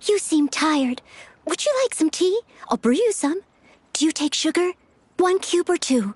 You seem tired. Would you like some tea? I'll brew you some. Do you take sugar? 1 cube or 2?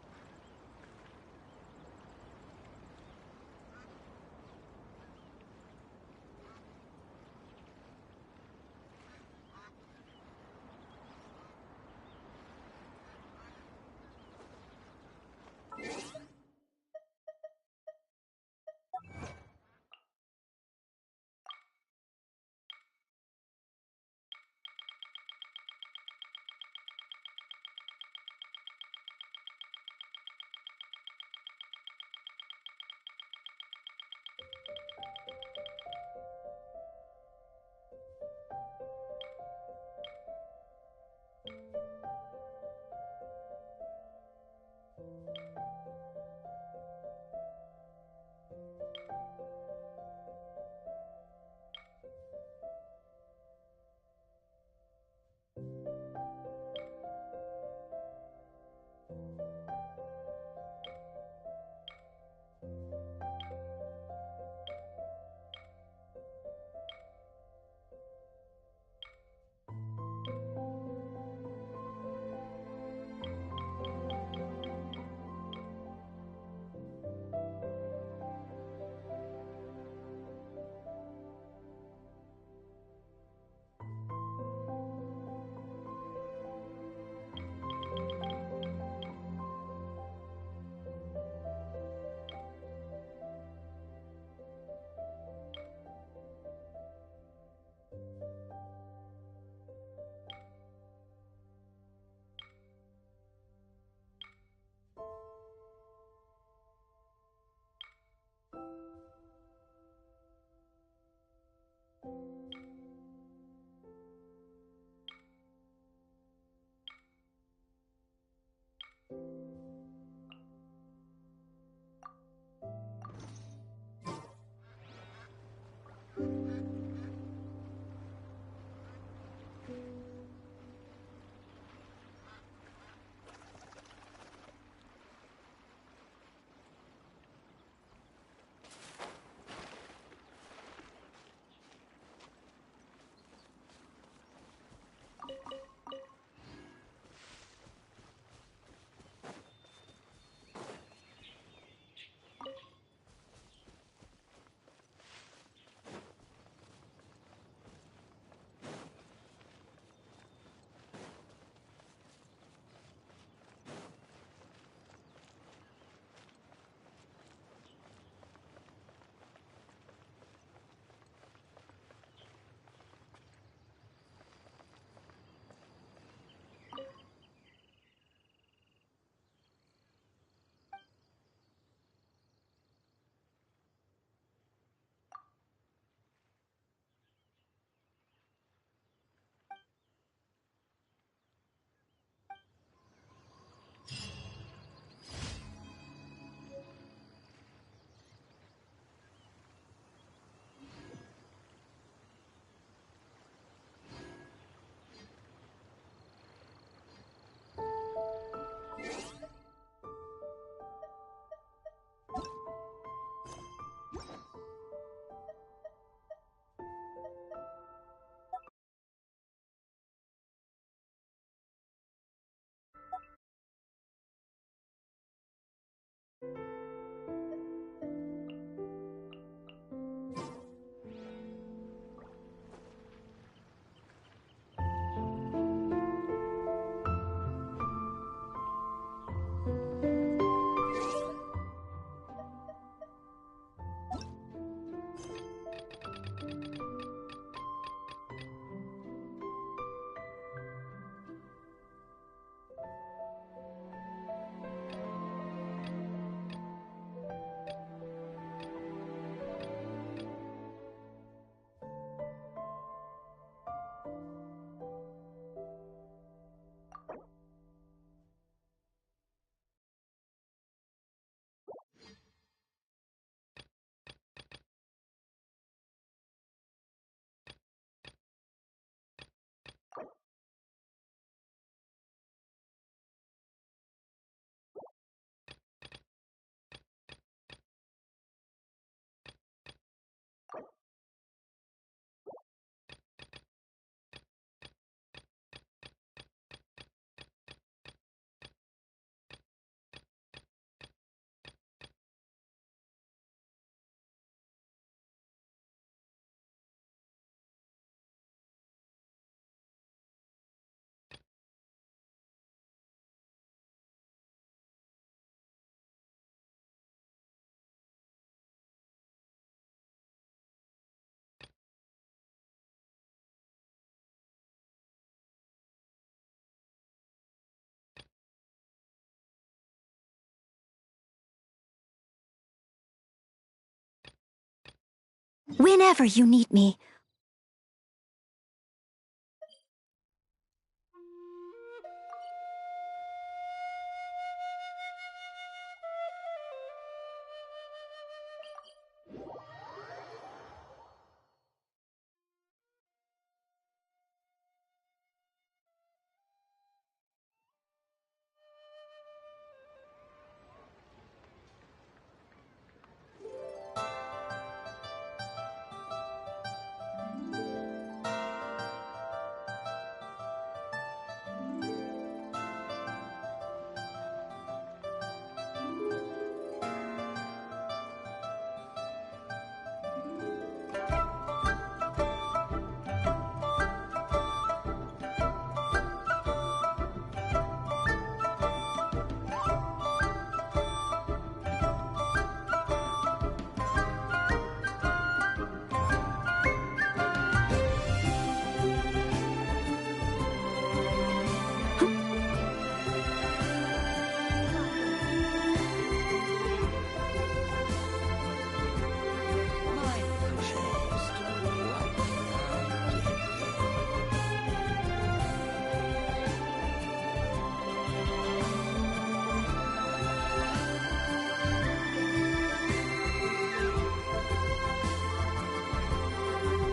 Whenever you need me.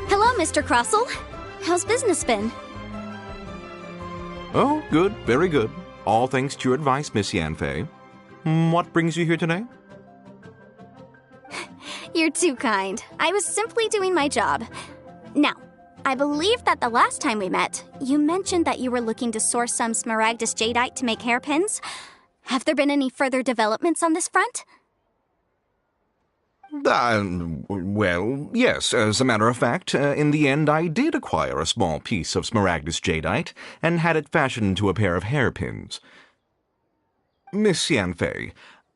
Hello, Mr. Crossell. How's business been? Oh, good, very good. All thanks to your advice, Miss Yanfei. What brings you here today? You're too kind. I was simply doing my job. Now, I believe that the last time we met, you mentioned that you were looking to source some smaragdus jadeite to make hairpins. Have there been any further developments on this front? Well, yes, as a matter of fact, in the end I did acquire a small piece of smaragdus jadeite and had it fashioned into a pair of hairpins. Miss Yanfei,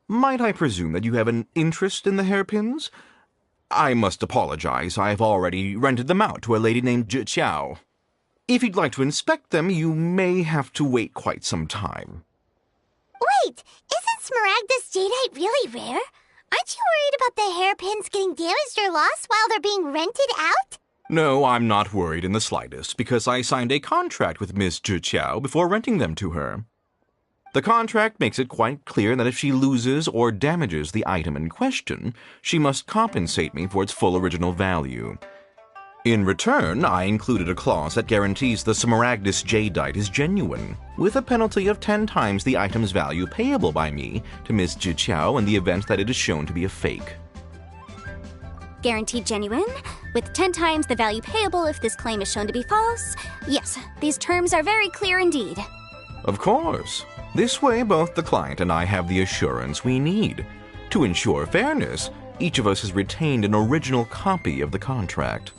might I presume that you have an interest in the hairpins? I must apologize, I've already rented them out to a lady named Zhi. If you'd like to inspect them, you may have to wait quite some time. Wait, isn't smaragdus jadeite really rare? Aren't you worried about the hairpins getting damaged or lost while they're being rented out? No, I'm not worried in the slightest, because I signed a contract with Miss Zhi before renting them to her. The contract makes it quite clear that if she loses or damages the item in question, she must compensate me for its full original value. In return, I included a clause that guarantees the smaragdus jadeite is genuine, with a penalty of 10 times the item's value payable by me to Miss Zhi in the event that it is shown to be a fake. Guaranteed genuine, with 10 times the value payable if this claim is shown to be false. Yes, these terms are very clear indeed. Of course. This way, both the client and I have the assurance we need. To ensure fairness, each of us has retained an original copy of the contract.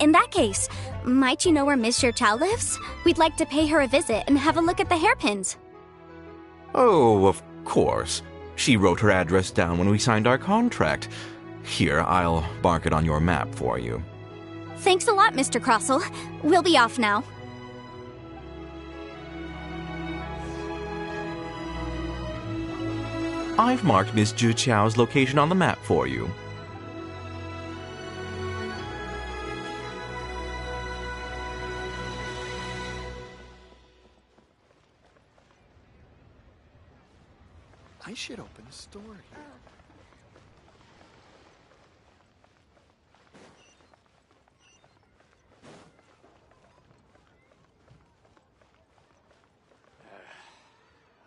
In that case, might you know where Miss Zhi lives? We'd like to pay her a visit and have a look at the hairpins. Oh, of course. She wrote her address down when we signed our contract. Here, I'll mark it on your map for you. Thanks a lot, Mr. Crossell. We'll be off now. I've marked Miss Zhi's location on the map for you. I should open a store here.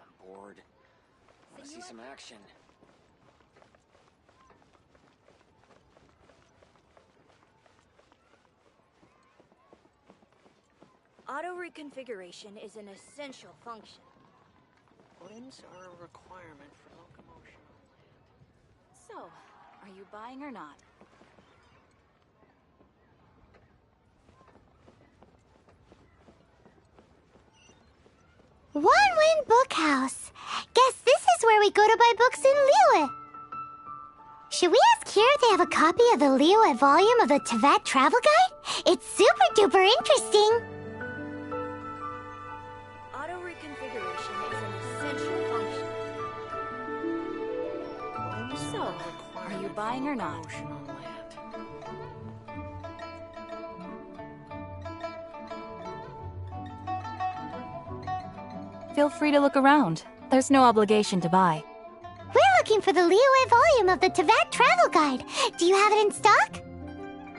I'm bored. Let's see some action. Auto reconfiguration is an essential function. Limbs are a requirement for locomotion on land. So, are you buying or not? One Wind Bookhouse. Guess this is where we go to buy books in Liyue. Should we ask here if they have a copy of the Liyue volume of the Teyvat Travel Guide? It's super duper interesting. Auto reconfiguration is an essential function. Limbs So, are a are you requirement buying for or not? locomotion on land. Feel free to look around. There's no obligation to buy. We're looking for the Liyue volume of the Teyvat Travel Guide. Do you have it in stock?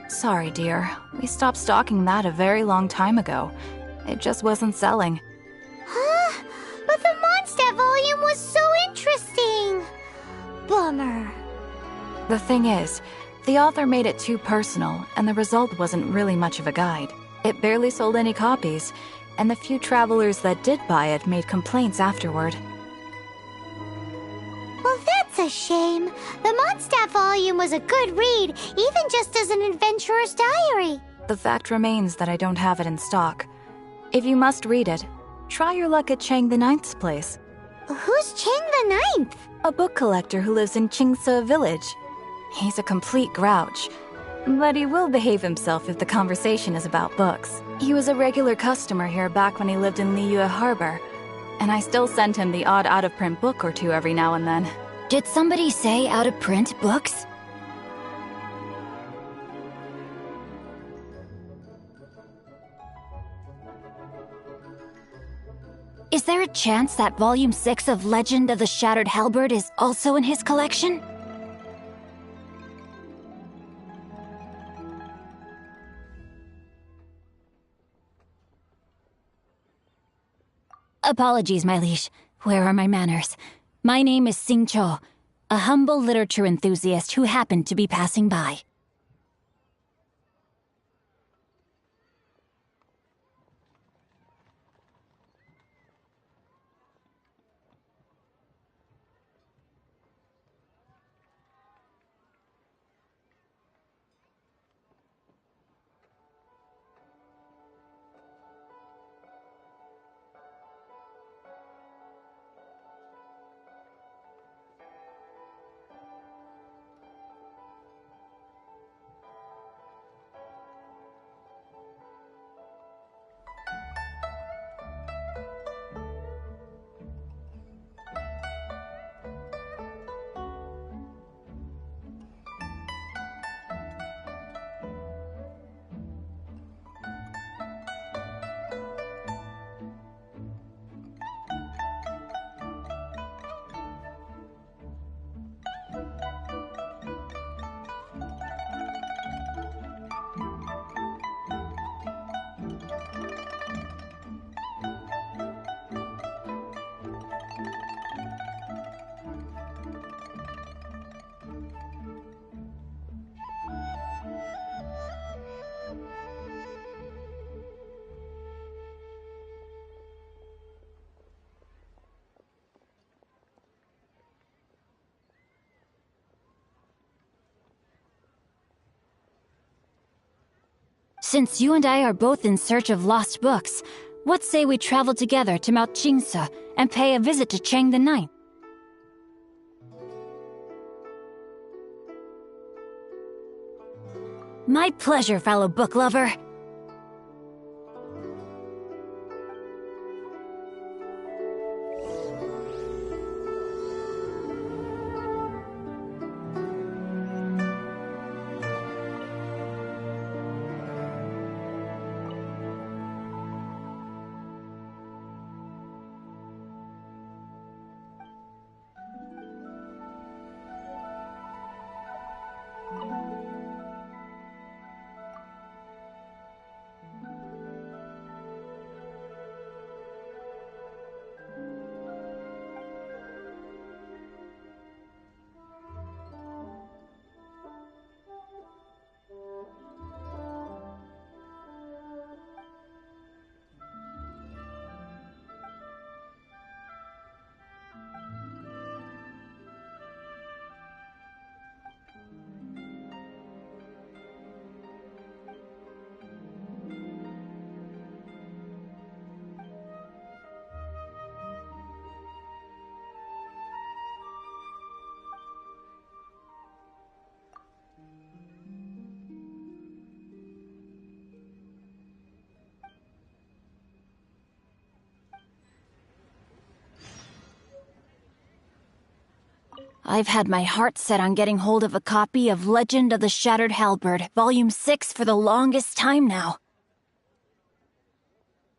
Sorry, dear. We stopped stocking that a very long time ago. It just wasn't selling. Huh? But the Mondstadt volume was so interesting. Bummer. The thing is, the author made it too personal, and the result wasn't really much of a guide. It barely sold any copies, and the few travelers that did buy it made complaints afterward. Well, that's a shame. The Mondstadt volume was a good read, even just as an adventurer's diary. The fact remains that I don't have it in stock. If you must read it, try your luck at Chang the Ninth's place. Who's Chang the Ninth? A book collector who lives in Qingse village. He's a complete grouch, but he will behave himself if the conversation is about books. He was a regular customer here back when he lived in Liyue Harbor, and I still send him the odd out-of-print book or two every now and then. Did somebody say out-of-print books? Is there a chance that Volume 6 of Legend of the Shattered Halberd is also in his collection? Apologies, my liege. Where are my manners? My name is Sing Cho, a humble literature enthusiast who happened to be passing by. Since you and I are both in search of lost books, what say we travel together to Mount Qingse and pay a visit to Chang the Ninth? My pleasure, fellow book lover. I've had my heart set on getting hold of a copy of Legend of the Shattered Halberd, Volume 6 for the longest time now.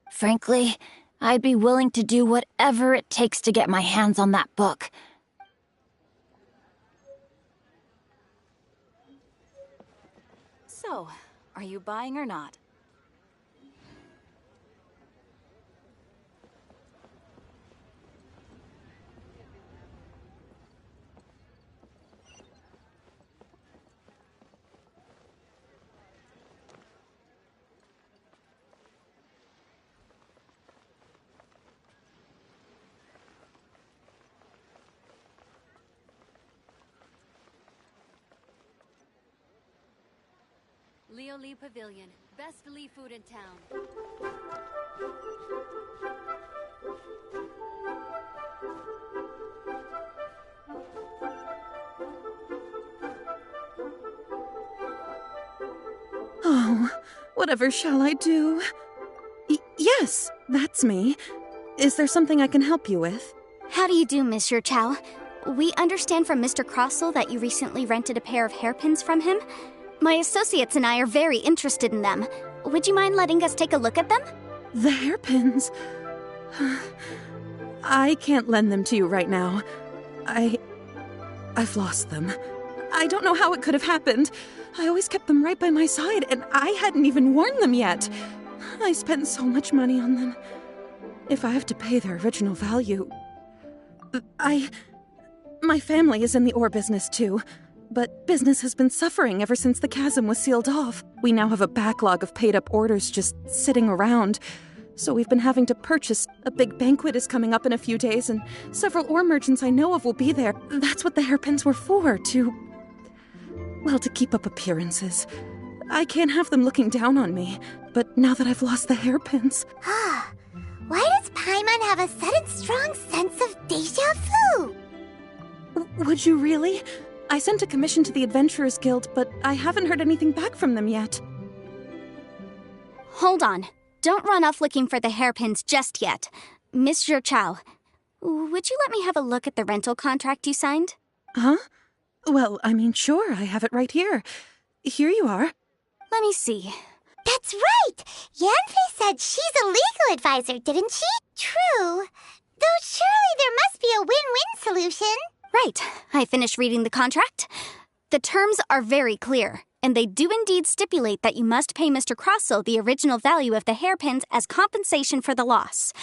Frankly, I'd be willing to do whatever it takes to get my hands on that book. So, are you buying or not? Leo Lee Pavilion. Best Lee food in town. Oh, whatever shall I do? Yes, that's me. Is there something I can help you with? How do you do, Monsieur Chow? We understand from Mr. Crossell that you recently rented a pair of hairpins from him. My associates and I are very interested in them. Would you mind letting us take a look at them? The hairpins? I can't lend them to you right now. I've lost them. I don't know how it could have happened. I always kept them right by my side, and I hadn't even worn them yet. I spent so much money on them. If I have to pay their original value... My family is in the ore business too, but business has been suffering ever since the chasm was sealed off. We now have a backlog of paid-up orders just sitting around, so we've been having to purchase. A big banquet is coming up in a few days, and several ore merchants I know of will be there. That's what the hairpins were for, to keep up appearances. I can't have them looking down on me, but now that I've lost the hairpins... Why does Paimon have a sudden strong sense of déjà vu? Would you really? I sent a commission to the Adventurers Guild, but I haven't heard anything back from them yet. Hold on. Don't run off looking for the hairpins just yet. Monsieur Chow, would you let me have a look at the rental contract you signed? Huh? Well, I mean, sure, I have it right here. Here you are. Let me see. That's right! Yanfei said she's a legal advisor, didn't she? True. Though surely there must be a win-win solution. Right. I finished reading the contract. The terms are very clear, and they do indeed stipulate that you must pay Mr. Crossell the original value of the hairpins as compensation for the loss.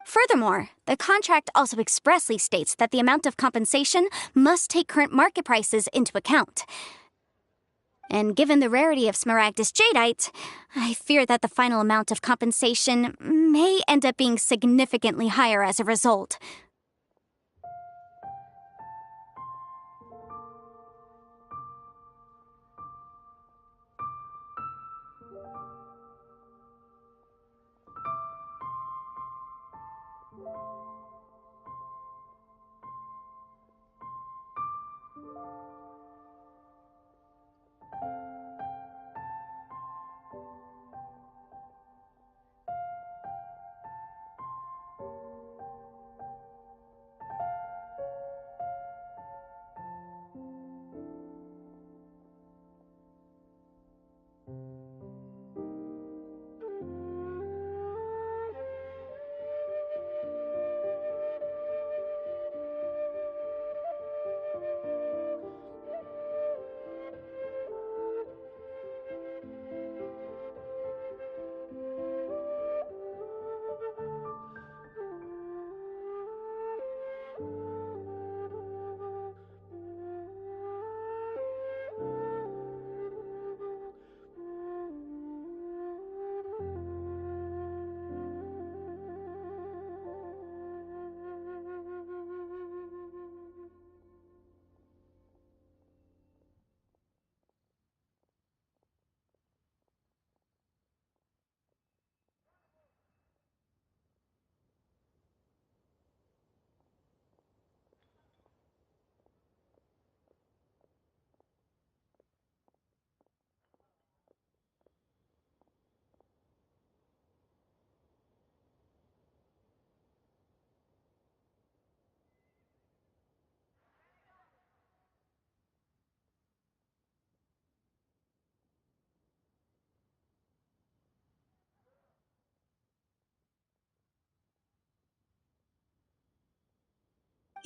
Furthermore, the contract also expressly states that the amount of compensation must take current market prices into account. And given the rarity of Smaragdus Jadeite, I fear that the final amount of compensation may end up being significantly higher as a result.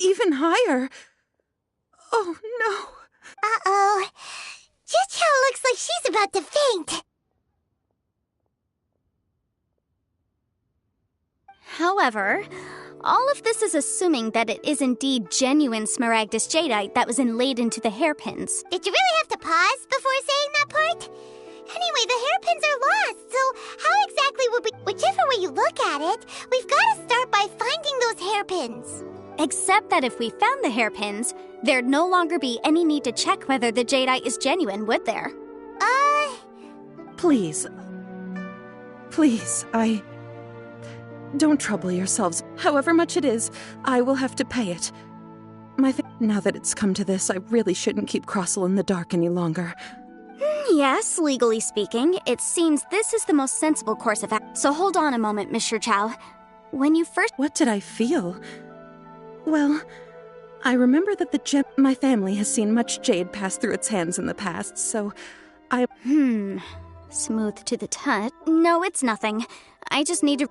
even higher. Oh, no. Uh-oh. Juchao looks like she's about to faint. However, all of this is assuming that it is indeed genuine Smaragdus jadeite that was inlaid into the hairpins. Did you really have to pause before saying that part? Anyway, the hairpins are lost, so how exactly would we... Whichever way you look at it, we've got to start by finding those hairpins. Except that if we found the hairpins, there'd no longer be any need to check whether the jadeite is genuine, would there? Please. Please, Don't trouble yourselves. However much it is, I will have to pay it. Now that it's come to this, I really shouldn't keep Crossel in the dark any longer. Yes, legally speaking, it seems this is the most sensible course of action. So hold on a moment, Mr. Chow. When you first... What did I feel? Well, I remember that my family has seen much jade pass through its hands in the past, so I... Smooth to the touch. No, it's nothing. I just need to...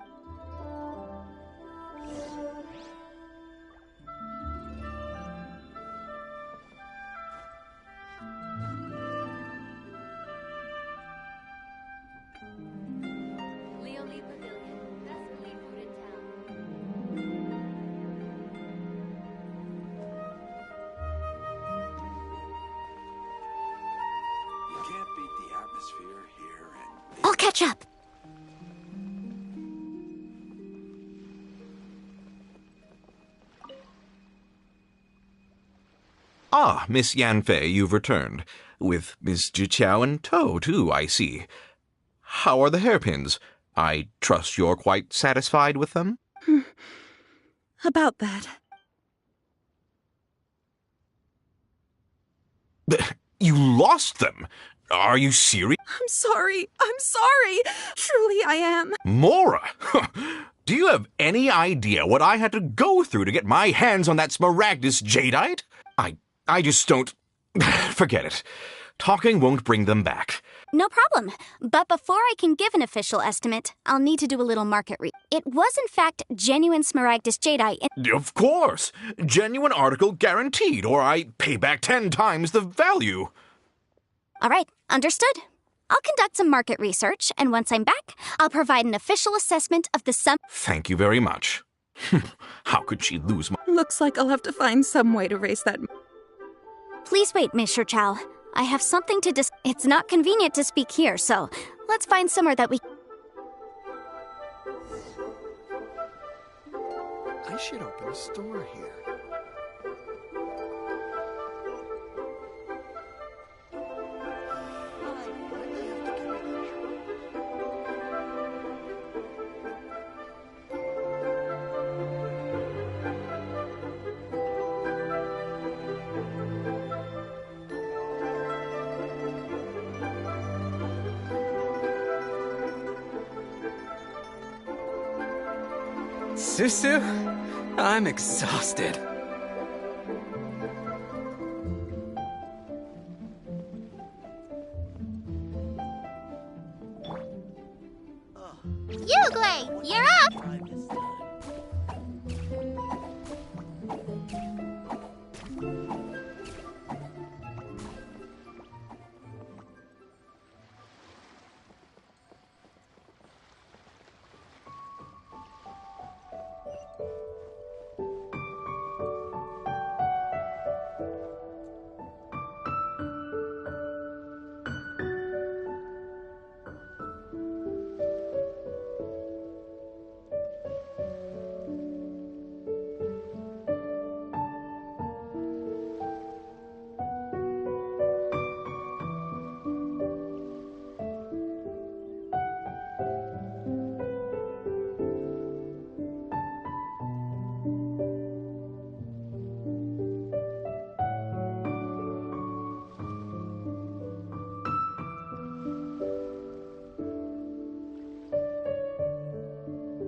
I'll catch up. Ah, Miss Yanfei, you've returned. With Miss Jiqiao in tow, too, I see. How are the hairpins? I trust you're quite satisfied with them? About that. You lost them? Are you serious? I'm sorry. Truly I am. Mora! Do you have any idea what I had to go through to get my hands on that Smaragdus jadeite? I just don't... Forget it. Talking won't bring them back. No problem. But before I can give an official estimate, I'll need to do a little market research. It was in fact genuine Smaragdus jadeite. Of course. Genuine article guaranteed, or I pay back 10 times the value. All right, understood. I'll conduct some market research, and once I'm back, I'll provide an official assessment of the sum. Thank you very much. How could she lose my... Looks like I'll have to find some way to raise that... Please wait, Mr. Chow. I have something to It's not convenient to speak here, so let's find somewhere that we... I should open a store here. Susu, I'm exhausted. Yuglei, you're up!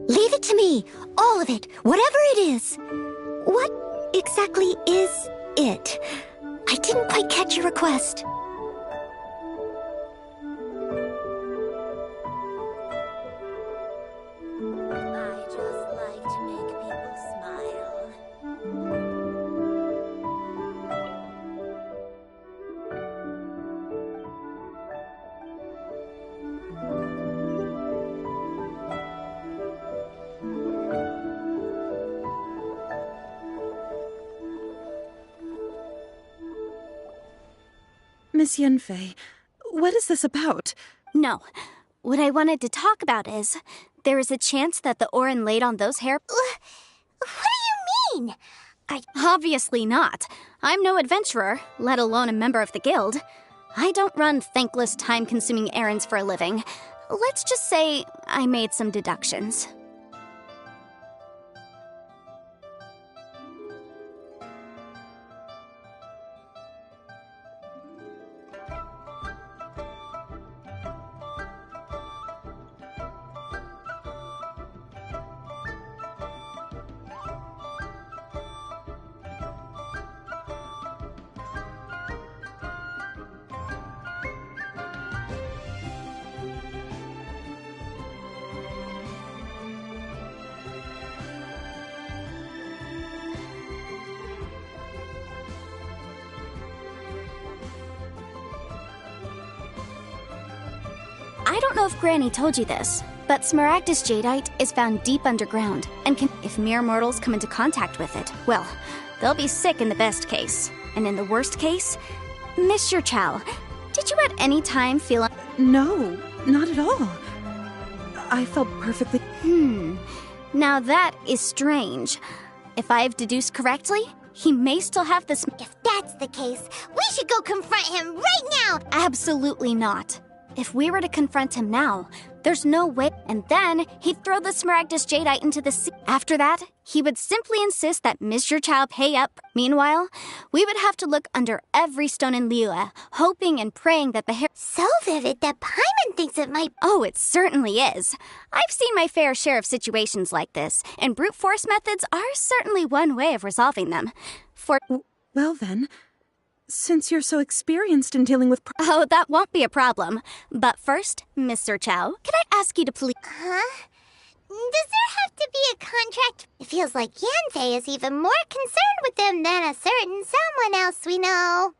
Leave it to me. All of it. Whatever it is. What exactly is it? I didn't quite catch your request. I just like to make people smile. Miss Yanfei, what is this about? No. What I wanted to talk about is, there is a chance that the Orin laid on those hair... What do you mean? Obviously not. I'm no adventurer, let alone a member of the guild. I don't run thankless, time-consuming errands for a living. Let's just say I made some deductions. I don't know if Granny told you this, but Smaragdus jadeite is found deep underground, and if mere mortals come into contact with it, well, they'll be sick in the best case. And in the worst case, Mr. Chow, did you at any time feel... No, not at all. I felt perfectly... Now that is strange. If I've deduced correctly, he may still have this... If that's the case, we should go confront him right now! Absolutely not. If we were to confront him now, there's no way. And then he'd throw the Smaragdus jadeite into the sea. After that, he would simply insist that Mr. Chow pay up. Meanwhile, we would have to look under every stone in Liyue, hoping and praying that the hair... So vivid that Paimon thinks it might... Oh, it certainly is. I've seen my fair share of situations like this, and brute force methods are certainly one way of resolving them. Well then... Since you're so experienced in dealing with... Oh, that won't be a problem. But first, Mr. Chow, can I ask you to please... Huh? Does there have to be a contract? It feels like Yanfei is even more concerned with them than a certain someone else we know.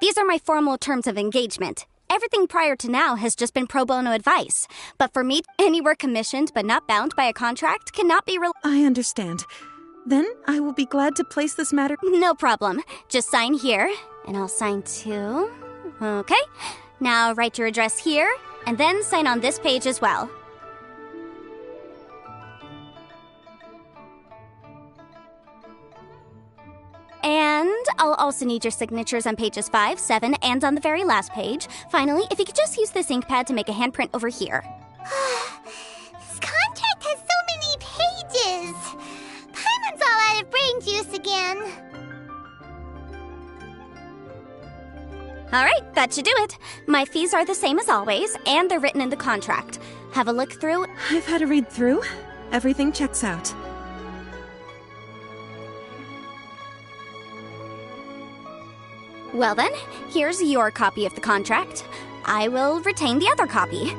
These are my formal terms of engagement. Everything prior to now has just been pro bono advice. But for me, any work commissioned but not bound by a contract cannot be I understand. Then I will be glad to place this matter... No problem. Just sign here, and I'll sign too. Okay. Now write your address here, and then sign on this page as well. And I'll also need your signatures on pages 5, 7, and on the very last page. Finally, if you could just use this ink pad to make a handprint over here. This contract has so many pages. Paimon's all out of brain juice again. Alright, that should do it. My fees are the same as always, and they're written in the contract. Have a look through. I've had a read through. Everything checks out. Well then, here's your copy of the contract. I will retain the other copy.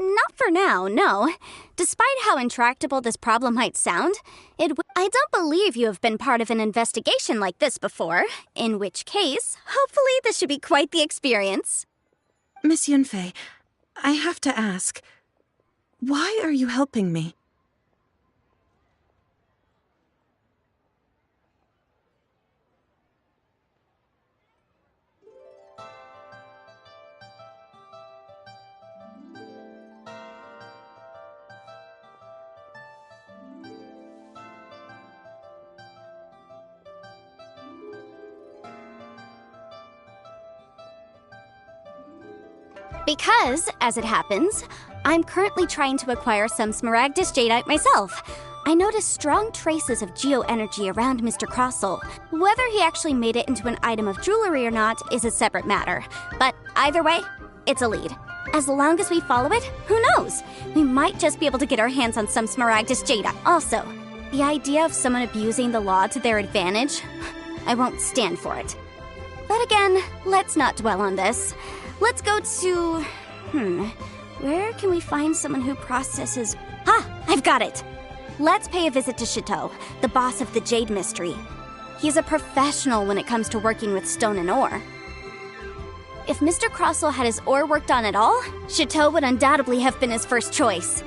Not for now, no. Despite how intractable this problem might sound, I don't believe you have been part of an investigation like this before, in which case, hopefully this should be quite the experience. Miss Yunfei, I have to ask, why are you helping me? Because, as it happens, I'm currently trying to acquire some Smaragdus Jadeite myself. I noticed strong traces of geoenergy around Mr. Crossel. Whether he actually made it into an item of jewelry or not is a separate matter. But either way, it's a lead. As long as we follow it, who knows? We might just be able to get our hands on some Smaragdus Jadeite. Also, the idea of someone abusing the law to their advantage, I won't stand for it. But again, let's not dwell on this. Let's go to... where can we find someone who processes... I've got it! Let's pay a visit to Chateau, the boss of the Jade Mystery. He's a professional when it comes to working with stone and ore. If Mr. Crossel had his ore worked on at all, Chateau would undoubtedly have been his first choice.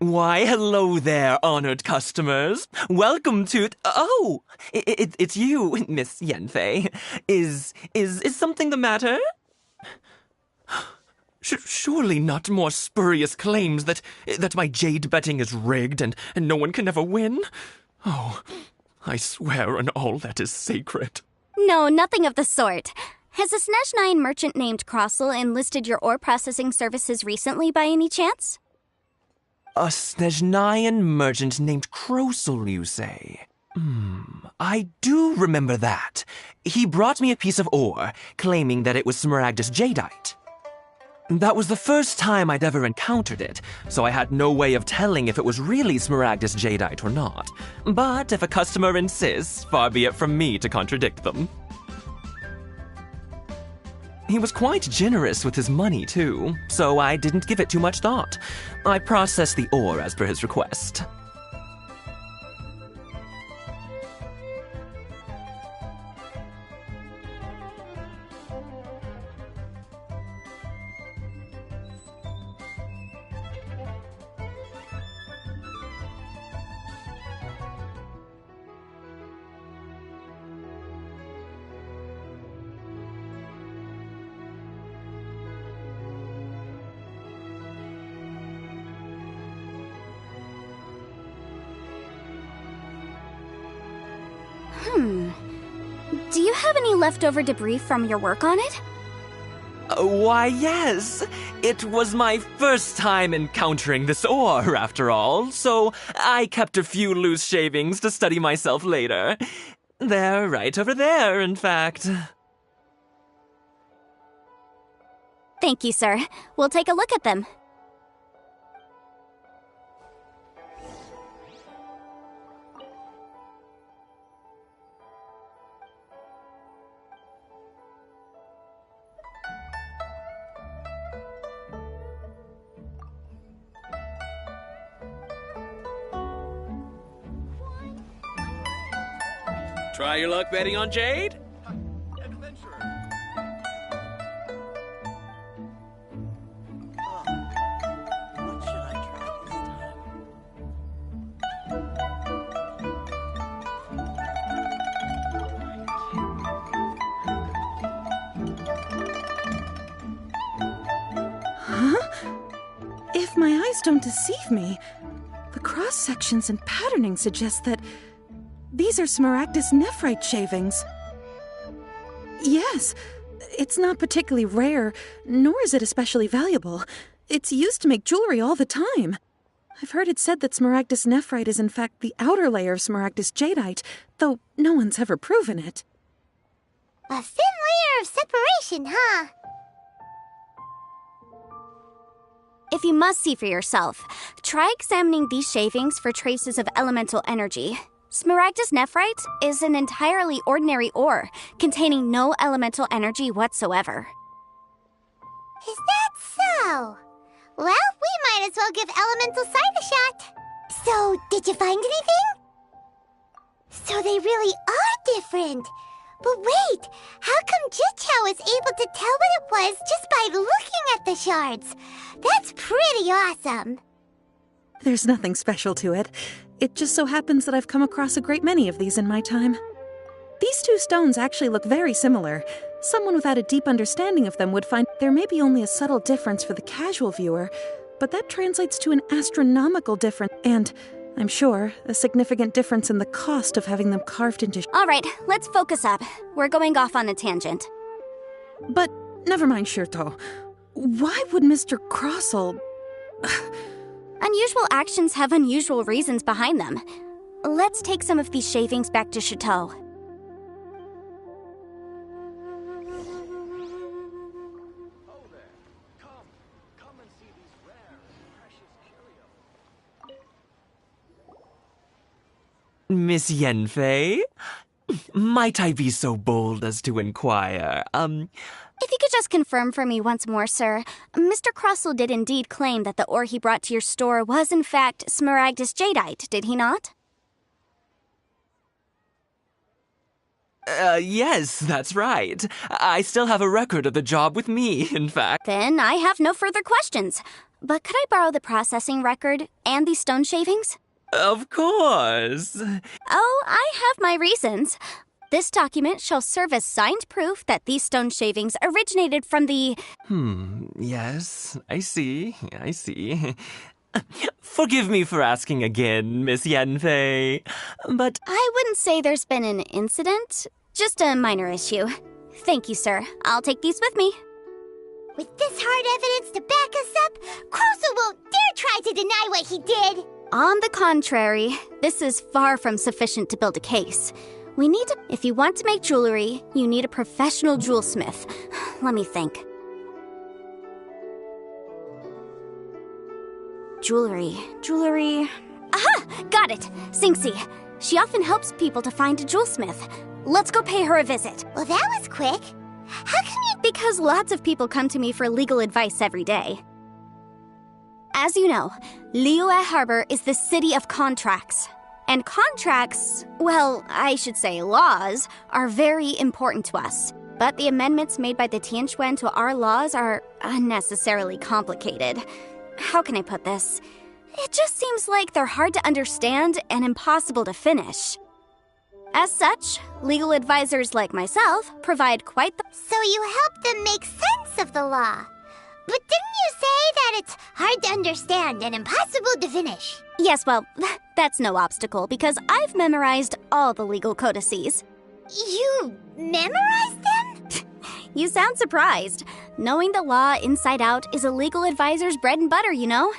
Why, hello there, honored customers. Welcome to... Oh, it's you, Miss Yanfei. Is something the matter? Surely not more spurious claims that my jade betting is rigged and no one can ever win? Oh, I swear on all that is sacred. No, nothing of the sort. Has a Snezhnine merchant named Crossel enlisted your ore processing services recently by any chance? A Snezhnine merchant named Crossel, you say? I do remember that. He brought me a piece of ore, claiming that it was Smaragdus Jadeite. That was the first time I'd ever encountered it, so I had no way of telling if it was really Smaragdus Jadeite or not. But if a customer insists, far be it from me to contradict them. He was quite generous with his money, too, so I didn't give it too much thought. I processed the ore as per his request. Do you have any leftover debris from your work on it? Why, yes. It was my first time encountering this ore, after all, so I kept a few loose shavings to study myself later. They're right over there, in fact. Thank you, sir. We'll take a look at them. Try your luck betting on Jade? What should I try this time? If my eyes don't deceive me, the cross-sections and patterning suggest that these are Smaragdus nephrite shavings. Yes, it's not particularly rare, nor is it especially valuable. It's used to make jewelry all the time. I've heard it said that Smaragdus nephrite is in fact the outer layer of Smaragdus jadeite, though no one's ever proven it. A thin layer of separation, huh? If you must see for yourself, try examining these shavings for traces of elemental energy. Smaragdus nephrite is an entirely ordinary ore, containing no elemental energy whatsoever. Is that so? Well, we might as well give elemental sight a shot. So, did you find anything? So they really are different. But wait, how come Jichao was able to tell what it was just by looking at the shards? That's pretty awesome. There's nothing special to it. It just so happens that I've come across a great many of these in my time. These two stones actually look very similar. Someone without a deep understanding of them would find there may be only a subtle difference for the casual viewer, but that translates to an astronomical difference, and, I'm sure, a significant difference in the cost of having them carved into... All right, let's focus up. We're going off on a tangent. But never mind, Shirto. Why would Mr. Crossell... Unusual actions have unusual reasons behind them. Let's take some of these shavings back to Chateau. Come and see these rare and precious curios. Miss Yenfei? Might I be so bold as to inquire, If you could just confirm for me once more, sir, Mr. Crossell did indeed claim that the ore he brought to your store was in fact Smaragdus jadeite, did he not? Yes, that's right. I still have a record of the job with me, in fact. Then I have no further questions. But could I borrow the processing record and these stone shavings? Of course. Oh, I have my reasons. This document shall serve as signed proof that these stone shavings originated from the... Yes, I see. Forgive me for asking again, Miss Yenfei, but... I wouldn't say there's been an incident, just a minor issue. Thank you, sir. I'll take these with me. With this hard evidence to back us up, Crossell won't dare try to deny what he did. On the contrary, this is far from sufficient to build a case. We need to... If you want to make jewelry, you need a professional jewelsmith. Let me think. Jewelry. Aha! Got it! Singxi. She often helps people to find a jewelsmith. Let's go pay her a visit. Well, that was quick. How come you... Because lots of people come to me for legal advice every day. As you know, Liyue Harbor is the city of contracts. And contracts, well, I should say laws, are very important to us. But the amendments made by the Tianquan to our laws are unnecessarily complicated. How can I put this? It just seems like they're hard to understand and impossible to finish. As such, legal advisors like myself provide quite the... So you help them make sense of the law. But didn't you say that it's hard to understand and impossible to finish? Yes, well, That's no obstacle, because I've memorized all the legal codices. You memorized them? You sound surprised. Knowing the law inside out is a legal advisor's bread and butter, you know?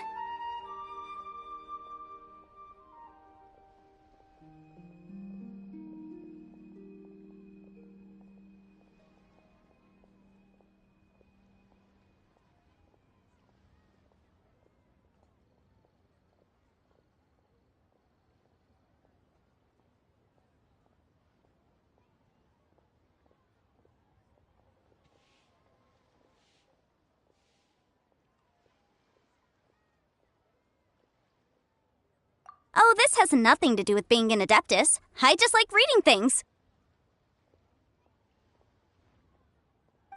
Oh, this has nothing to do with being an Adeptus. I just like reading things.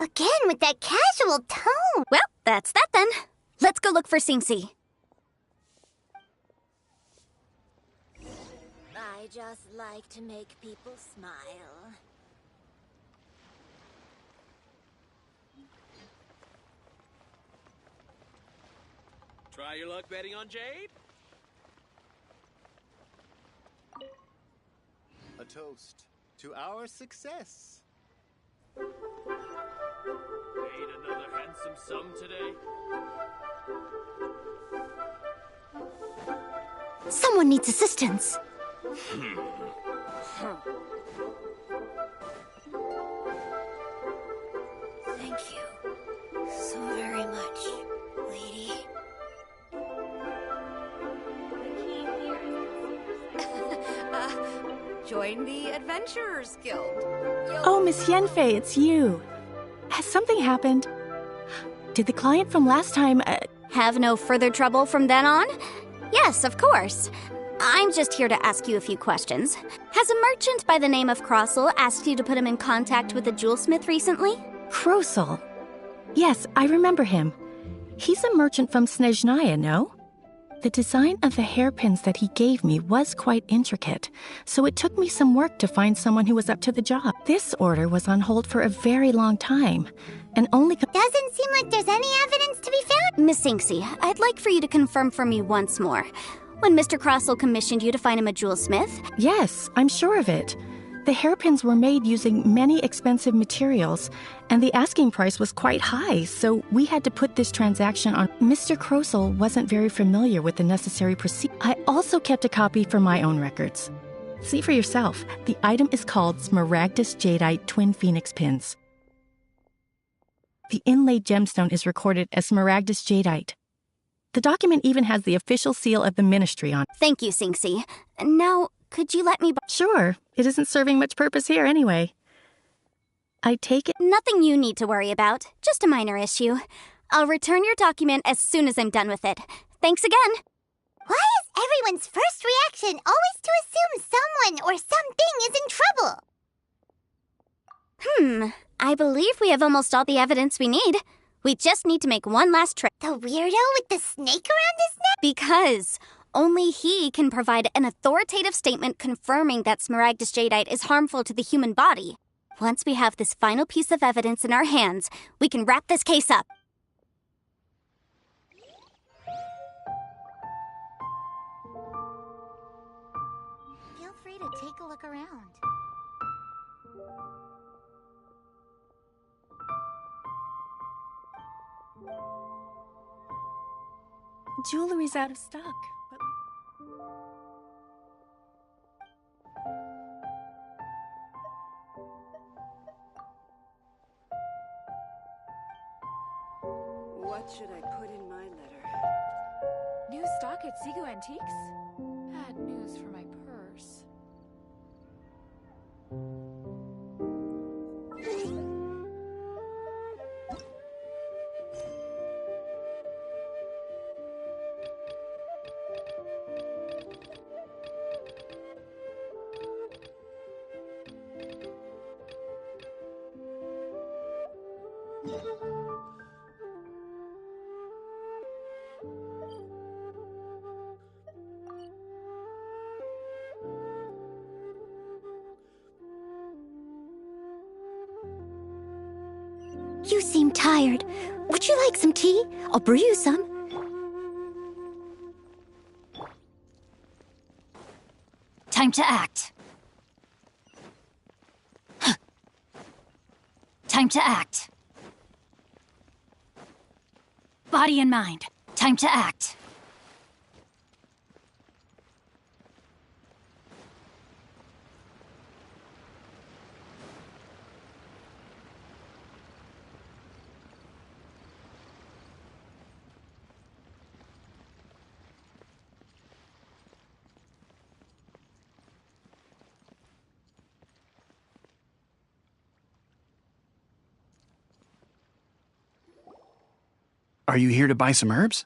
Again with that casual tone. Well, that's that then. Let's go look for Singsi. I just like to make people smile. Try your luck betting on Jade? A toast to our success. Made another handsome sum today. Someone needs assistance. Thank you so very much, lady. Join the Adventurers Guild. Oh, Miss Yenfei, it's you. Has something happened? Did the client from last time, Have no further trouble from then on? Yes, of course. I'm just here to ask you a few questions. Has a merchant by the name of Crossel asked you to put him in contact with a jewelsmith recently? Krosel? Yes, I remember him. He's a merchant from Snezhnaya, no? The design of the hairpins that he gave me was quite intricate, so it took me some work to find someone who was up to the job. This order was on hold for a very long time, and only... Doesn't seem like there's any evidence to be found. Miss Singsi, I'd like for you to confirm for me once more. When Mr. Crossel commissioned you to find him a jewelsmith? Yes, I'm sure of it. The hairpins were made using many expensive materials, and the asking price was quite high, so we had to put this transaction on. Mr. Krosel wasn't very familiar with the necessary procedure. I also kept a copy for my own records. See for yourself. The item is called Smaragdus Jadeite Twin Phoenix Pins. The inlaid gemstone is recorded as Smaragdus Jadeite. The document even has the official seal of the ministry on it. Thank you, Singsi. Now, could you let me... Sure. It isn't serving much purpose here anyway. I take it... Nothing you need to worry about. Just a minor issue. I'll return your document as soon as I'm done with it. Thanks again. Why is everyone's first reaction always to assume someone or something is in trouble? I believe we have almost all the evidence we need. We just need to make one last trip. The weirdo with the snake around his neck? Because only he can provide an authoritative statement confirming that Smaragdus Jadeite is harmful to the human body. Once we have this final piece of evidence in our hands, we can wrap this case up. Feel free to take a look around. Jewelry's out of stock. What should I put in my letter? New stock at Seago Antiques? Bad news for my purse. You seem tired. Would you like some tea? I'll brew you some. Time to act. Time to act. Body and mind. Time to act. Are you here to buy some herbs?